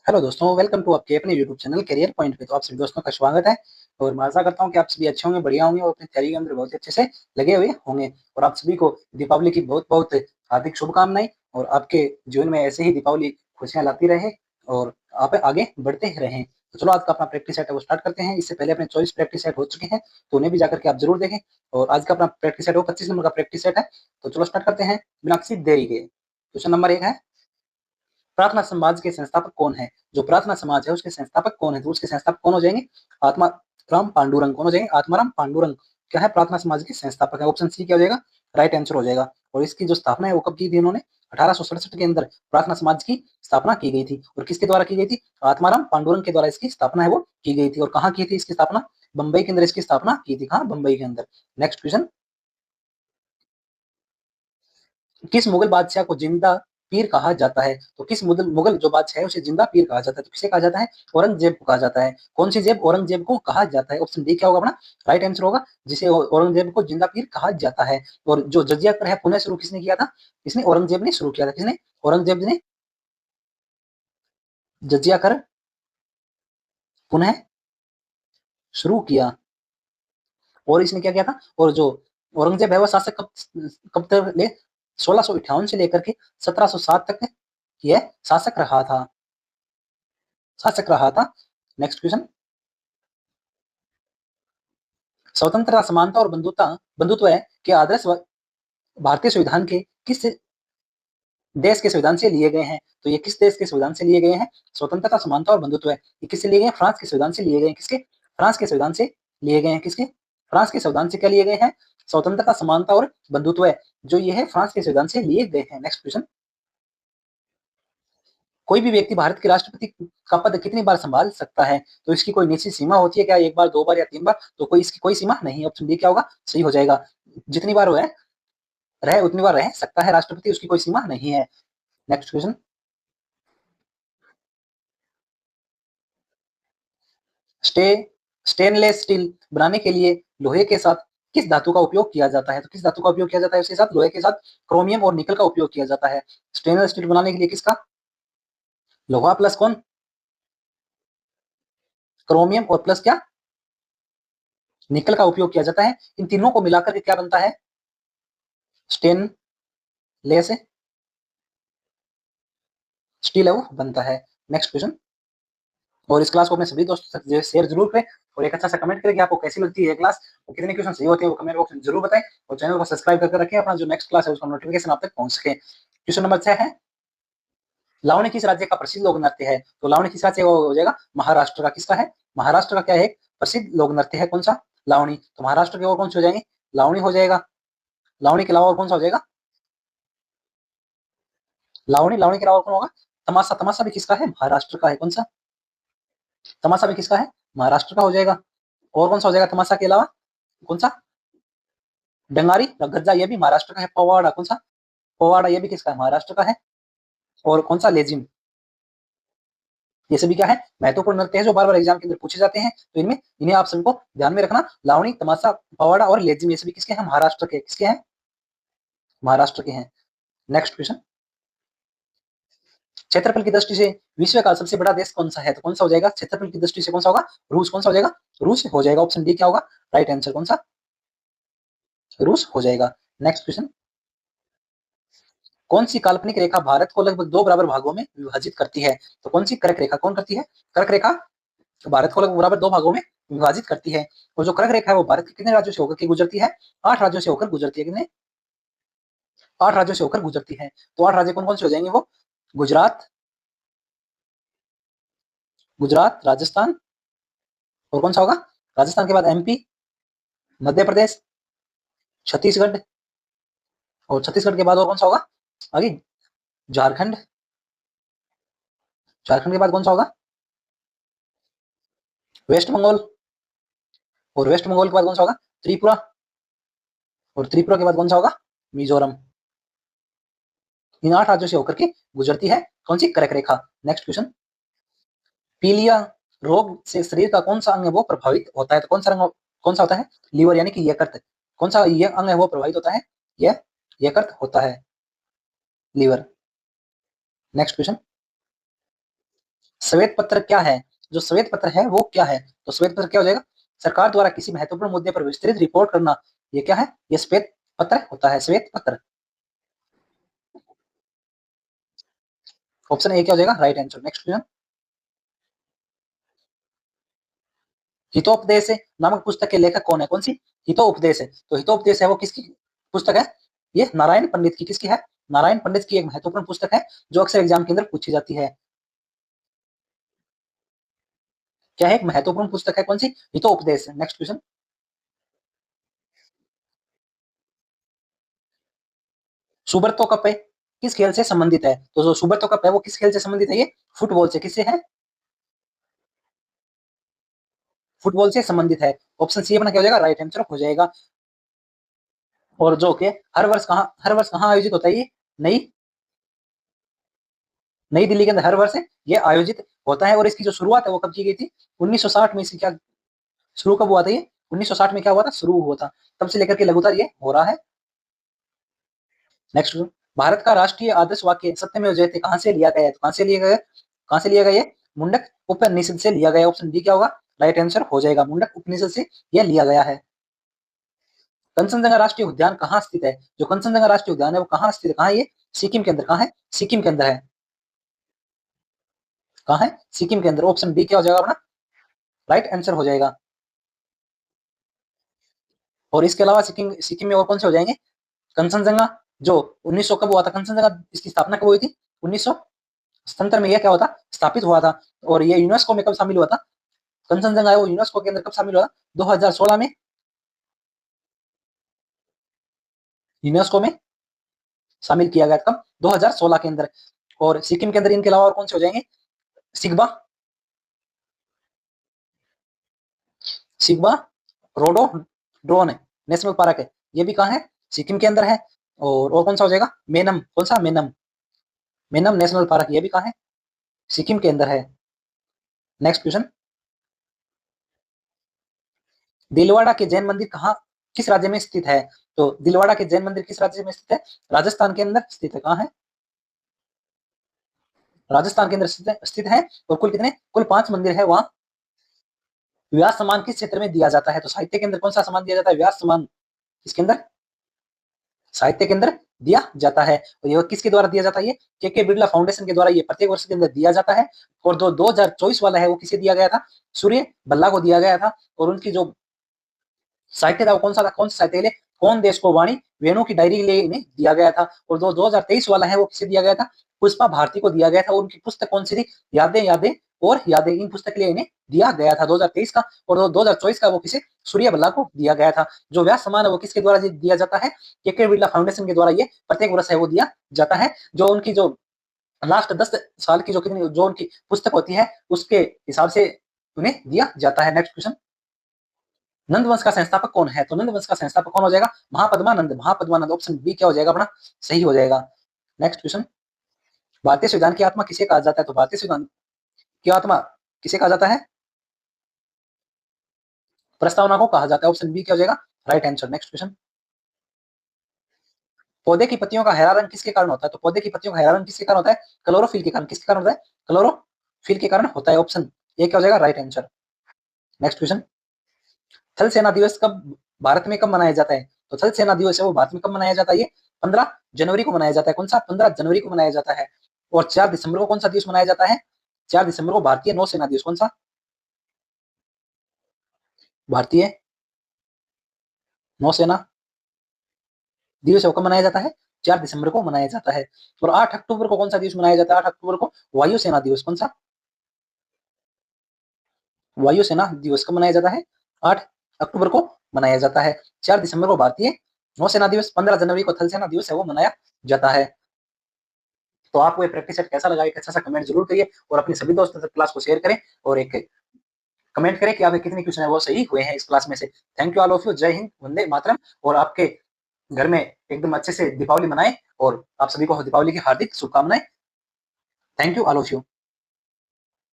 Hello दोस्तों, welcome to आपके अपने यूट्यूब चैनल करियर पॉइंट पे। तो आप सभी दोस्तों का स्वागत है और मैं आशा करता हूं कि आप सभी अच्छे होंगे, बढ़िया होंगे और अपनी तैयारी के अंदर बहुत ही अच्छे से लगे हुए होंगे। और आप सभी को दीपावली की बहुत बहुत हार्दिक शुभकामनाएं और आपके जीवन में ऐसे ही दीपावली खुशियां लाती रहे और आप आगे बढ़ते रहें। तो चलो आज का अपना प्रैक्टिस सेट है वो स्टार्ट करते हैं। इससे पहले अपने 24 प्रैक्टिस सेट हो चुके हैं, तो उन्हें भी जाकर के आप जरूर देखें। और आज का अपना प्रैक्टिस सेट वो 25 नंबर का प्रैक्टिस सेट है। तो चलो स्टार्ट करते हैं बिना किसी देरी के। क्वेश्चन नंबर 1 है, प्रार्थना समाज के संस्थापक कौन है? जो प्रार्थना समाज है उसके संस्थापक कौन है? तो उसके संस्थापक कौन हो जाएंगे? आत्माराम पांडुरंग। कौन हो जाएंगे? आत्माराम पांडुरंग क्या है? प्रार्थना समाज के संस्थापक है। ऑप्शन सी क्या हो जाएगा? राइट आंसर हो जाएगा। और इसकी जो स्थापना है वो कब की थी इन्होंने? 1867 के अंदर प्रार्थना समाज की स्थापना की गई थी। और किसके द्वारा की गई थी? आत्माराम पांडुरंग के द्वारा इसकी स्थापना है वो की गई थी। और कहाँ की थी इसकी स्थापना? बंबई के अंदर इसकी स्थापना की थी। कहाँ? बंबई के अंदर। नेक्स्ट क्वेश्चन, किस मुगल बादशाह को जिंदा पीर कहा जाता है? तो किस मुगल मुगल जो बादशाह है उसे जिंदा पीर कहा जाता है? तो किसे कहा जाता है? औरंगजेब को कहा जाता है। कौन सी जेब? औरंगजेब को कहा जाता है। ऑप्शन डी क्या होगा अपना? राइट आंसर होगा, जिसे औरंगजेब को जिंदा पीर कहा जाता है। और जो जजिया कर है पुनः शुरू किसने किया था? इसने औरंगजेब ने शुरू किया था। किसने? औरंगजेब ने जजिया कर पुनः शुरू किया। और इसने क्या किया था? और जो औरंगजेब है वह शासक कब कब तक ले 1658 से लेकर के 1707 तक यह शासक रहा था। नेक्स्ट क्वेश्चन, स्वतंत्रता, समानता और बंधुत्व के आदर्श भारतीय संविधान के किस देश के संविधान से लिए गए हैं? तो ये किस देश के संविधान से लिए गए हैं? स्वतंत्रता, समानता और बंधुत्व है, ये किससे लिए गए हैं? फ्रांस के संविधान से लिए गए हैं। किसके? फ्रांस के संविधान से लिए गए हैं। किसके? फ्रांस के संविधान से क्या लिए गए हैं? स्वतंत्रता, समानता और बंधुत्व है, जो ये है फ्रांस के संविधान से लिए गए हैं। नेक्स्ट क्वेश्चन, कोई भी व्यक्ति भारत के राष्ट्रपति का पद कितनी बार संभाल सकता है? तो इसकी कोई निश्चित सीमा होती है क्या? एक बार, दो बार या तीन बार? तो कोई इसकी कोई सीमा नहीं। ऑप्शन डी क्या होगा? सही हो जाएगा। जितनी बार वो है रहे उतनी बार रह सकता है राष्ट्रपति, उसकी कोई सीमा नहीं है। Next question, stay stainless steel बनाने के लिए लोहे के साथ किस धातु का उपयोग किया जाता है? तो किस धातु का उपयोग किया जाता है? उसके साथ लोहे के साथ क्रोमियम और निकल का उपयोग किया जाता है। स्टेनलेस स्टील बनाने के लिए किसका? लोहा प्लस कौन? क्रोमियम और प्लस क्या? निकल का उपयोग किया जाता है। इन तीनों को मिलाकर के क्या बनता है? स्टेनलेस स्टील है वो बनता है। नेक्स्ट क्वेश्चन, और इस क्लास को अपने सभी दोस्तों तक शेयर जरूर करें और एक अच्छा सा कमेंट करें कि आपको कैसी लगती है क्लास और कितने क्वेश्चन सही होते हैं वो कमेंट बॉक्स में जरूर बताएं। और चैनल को सब्सक्राइब करके रखें, अपना जो नेक्स्ट क्लास है उसका नोटिफिकेशन आप तक पहुंच सके। क्वेश्चन नंबर 6 है, लावणी किस राज्य का प्रसिद्ध लोक नृत्य है? तो लावणी किस राज्य का हो जाएगा? महाराष्ट्र का। किसका है? महाराष्ट्र का क्या है? प्रसिद्ध लोक नृत्य है। कौन सा? लावणी। तो महाराष्ट्र के और कौन से हो जाएंगे? लावणी हो जाएगा। लावणी के अलावा और कौन सा हो जाएगा? लावणी के अलावा और कौन होगा? तमाशा। तमाशा भी किसका है? महाराष्ट्र का है। कौन सा? तमाशा भी किसका है? महाराष्ट्र का हो जाएगा। और कौन सा हो जाएगा तमाशा के अलावा? कौन सा? डंगारी गज्जा, ये भी महाराष्ट्र का है। पवाड़ा, कौन सा? पवाड़ा, ये भी किसका है? महाराष्ट्र का है। और कौन सा? लेजिम। ये सभी क्या है? महत्वपूर्ण नृत्य है जो बार बार एग्जाम के अंदर पूछे जाते हैं। तो इनमें इन्हें आप सबको ध्यान में रखना। लावणी, तमाशा, पवाड़ा और लेजिम, ये सभी किसके हैं? महाराष्ट्र के। किसके हैं? महाराष्ट्र के हैं। नेक्स्ट क्वेश्चन, क्षेत्रफल की दृष्टि से विश्व का सबसे बड़ा देश कौन सा है? तो कौन सा हो जाएगा? क्षेत्रफल की दृष्टि से कौन सा होगा? रूस। कौन सा हो जाएगा? रूस हो जाएगा। ऑप्शन डी क्या होगा? Right answer. कौन सा? रूस हो जाएगा। नेक्स्ट क्वेश्चन, कौन सी काल्पनिक रेखा भारत को लगभग दो बराबर भागों में विभाजित करती है? तो कौन सी कर्क रेखा कौन करती है? कर्क रेखा भारत को लगभग बराबर दो भागों में विभाजित करती है। और जो कर्क रेखा है वो भारत के कितने राज्यों से होकर के गुजरती है? 8 राज्यों से होकर गुजरती है। कितने? 8 राज्यों से होकर गुजरती है। तो 8 राज्य कौन कौन से हो जाएंगे वो? गुजरात, गुजरात, राजस्थान, और कौन सा होगा? राजस्थान के बाद एमपी, मध्य प्रदेश, छत्तीसगढ़, और छत्तीसगढ़ के बाद और कौन सा होगा आगे? झारखंड, झारखंड के बाद कौन सा होगा? वेस्ट बंगाल, और वेस्ट बंगाल के बाद कौन सा होगा? त्रिपुरा, और त्रिपुरा के बाद कौन सा होगा? मिजोरम। इन 8 राज्यों से होकर के गुजरती है कौन सी? कर्क रेखा। नेक्स्ट क्वेश्चन, पीलिया रोग से शरीर का कौन सा अंग है वो प्रभावित होता है? तो कौन सा रंग कौन सा होता है? लीवर यानी कि यकृत। कौन सा ये अंग है वो प्रभावित होता है? यह यकृत होता है, लीवर। नेक्स्ट क्वेश्चन, श्वेत पत्र क्या है? जो श्वेत पत्र है वो क्या है? तो श्वेत पत्र क्या हो जाएगा? सरकार द्वारा किसी महत्वपूर्ण मुद्दे पर विस्तृत रिपोर्ट करना, ये क्या है? ये श्वेत पत्र होता है, श्वेत पत्र। ऑप्शन ए क्या हो जाएगा? Right answer. Next question, Hitopadesha नामक पुस्तक के लेखक कौन है? कौन सी? हितोपदेश है, तो हितोपदेश है वो किसकी पुस्तक है? ये नारायण पंडित की। किसकी है? नारायण पंडित की एक महत्वपूर्ण पुस्तक है जो अक्सर एग्जाम के अंदर पूछी जाती है। क्या है? एक महत्वपूर्ण पुस्तक है, कौन सी? Hitopadesha. Next question, Subroto cup है किस खेल से संबंधित है? तो जो सुब्रतो कप है वो किस खेल से संबंधित है? ये फुटबॉल से। किससे है? फुटबॉल से संबंधित है। ऑप्शन सी अपना क्या हो जाएगा? राइट आंसर हो जाएगा। और जो कि हर वर्ष कहाँ आयोजित होता है? ये नई नई दिल्ली के अंदर हर वर्ष ये आयोजित होता है। और इसकी जो शुरुआत है वो कब की गई थी? 1960 में। इसकी क्या शुरू कब हुआ था? ये 1960 में क्या हुआ था? शुरू हुआ था। तब से लेकर के लगातार ये हो रहा है। नेक्स्ट, भारत का राष्ट्रीय आदर्श वाक्य सत्यमेव जयते कहां से लिया गया है? तो कहां से लिया गया? कहां से लिया गया? ये मुंडक उपनिषद से लिया गया। ऑप्शन डी क्या होगा? राइट आंसर हो जाएगा। मुंडक उपनिषद से यह लिया गया है। कंचनजंगा राष्ट्रीय उद्यान कहाँ स्थित है? जो कंचनजंगा राष्ट्रीय उद्यान है वो कहाँ स्थित है? कहाँ है ये? सिक्किम के अंदर। कहाँ है? सिक्किम के अंदर है। कहाँ है? सिक्किम के अंदर। ऑप्शन डी क्या हो जाएगा अपना? राइट आंसर हो जाएगा। और इसके अलावा सिक्किम सिक्किम में और कौन से हो जाएंगे? कंचनजंगा जो 1900 कब हुआ था? कंचनजंगा इसकी स्थापना कब हुई थी? 1977 में यह क्या हुआ था? स्थापित हुआ था। और ये यूनेस्को में कब शामिल हुआ था? कंचनजंगा है वो यूनेस्को के अंदर कब शामिल हुआ? 2016 में यूनेस्को में शामिल किया गया था। कब? 2016 के अंदर। और सिक्किम के अंदर इनके अलावा और कौन से हो जाएंगे? सिग्बा, सिग्बा रोडो ड्रोन नेशनल पार्क है, ये भी कहाँ है? सिक्किम के अंदर है। और कौन सा हो जाएगा? मेनम। कौन सा? मेनम। मेनम नेशनल पार्क, ये भी कहाँ है? सिक्किम के अंदर है। नेक्स्ट क्वेश्चन, दिलवाड़ा के जैन मंदिर कहाँ किस राज्य में स्थित है? तो दिलवाड़ा के जैन मंदिर किस राज्य में स्थित है? राजस्थान के अंदर स्थित है। कहाँ है? राजस्थान के अंदर स्थित है। और कुल कितने? कुल 5 मंदिर है वहाँ। व्यास सम्मान किस क्षेत्र में दिया जाता है? तो साहित्य के अंदर कौन सा सम्मान दिया जाता है? व्यास सम्मान इसके अंदर साहित्य के अंदर दिया जाता है। और ये किसके द्वारा दिया जाता है? ये के बिरला फाउंडेशन के द्वारा ये प्रत्येक वर्ष के अंदर दिया जाता है। और जो 2024 वाला है वो किसे दिया गया था? सूर्य बल्ला को दिया गया था। और उनकी जो साहित्य था वो कौन सा था? कौन सा साहित्य? कौन देश को वाणी वेणु की डायरी के लिए इन्हें दिया गया था। और जो 2023 वाला है वो किसे दिया गया था? पुष्पा भारती को दिया गया था। और उनकी पुस्तक कौन सी थी? यादें यादें और यादें। इन पुस्तक के लिए इन्हें दिया गया था 2023 का। और 2024 का वो किसे? सूर्य बल्ला को दिया गया था। जो व्यास सम्मान है वो किसके द्वारा दिया जाता है? के बिरला फाउंडेशन के द्वारा ये प्रत्येक वर्ष है वो दिया जाता है। जो उनकी जो लास्ट 10 साल की जो कितनी जो उनकी पुस्तक होती है उसके हिसाब से उन्हें दिया जाता है। नेक्स्ट क्वेश्चन, नंद वंश का संस्थापक कौन है? तो नंद वंश का संस्थापक कौन हो जाएगा? महापद्मानंद। महापद्मानंद। ऑप्शन बी क्या हो जाएगा अपना? सही हो जाएगा। नेक्स्ट क्वेश्चन, भारतीय संविधान की आत्मा किसे कहा जाता है? तो भारतीय संविधान की आत्मा किसे कहा जाता है? प्रस्तावना को कहा जाता है। ऑप्शन बी क्या हो जाएगा? Right answer. नेक्स्ट क्वेश्चन, पौधे की पत्तियों का हरा रंग किसके कारण होता है? तो पौधे की पत्तियों का हरा रंग किसके कारण होता है? क्लोरोफिल के कारण। किसके कारण होता है? क्लोरोफिल के कारण होता है। ऑप्शन ए क्या हो जाएगा? Right answer. नेक्स्ट क्वेश्चन, थल सेना दिवस कब भारत में कब मनाया जाता है? तो थल सेना दिवस है वो भारत में कब मनाया जाता है? ये 15 जनवरी को मनाया जाता है। कौन सा? 15 जनवरी को मनाया जाता है। और 4 दिसंबर को कौन सा दिवस मनाया जाता है? 4 दिसंबर को भारतीय नौसेना दिवस। कौन सा? भारतीय नौसेना दिवस है वो कब मनाया जाता है? 4 दिसंबर को मनाया जाता है। और 8 अक्टूबर को कौन सा दिवस मनाया जाता है? 8 अक्टूबर को वायुसेना दिवस। कौन सा? वायुसेना दिवस कब मनाया जाता है? 8 अक्टूबर को मनाया जाता है। 4 दिसंबर को भारतीय नौसेना दिवस, 15 जनवरी को थल सेना दिवस है वो मनाया जाता है। तो आपको ये प्रैक्टिस सेट कैसा लगा? एक अच्छा सा कमेंट जरूर करिए और अपने सभी दोस्तों तक क्लास को शेयर करें और एक कमेंट करें कि आपके कितने क्वेश्चन है वो सही हुए हैं इस क्लास में से। Thank you all of you. जय हिंद, वंदे मातरम। और आपके घर में एकदम अच्छे से दीपावली मनाएं और आप सभी को दीपावली की हार्दिक शुभकामनाएं। Thank you all of you.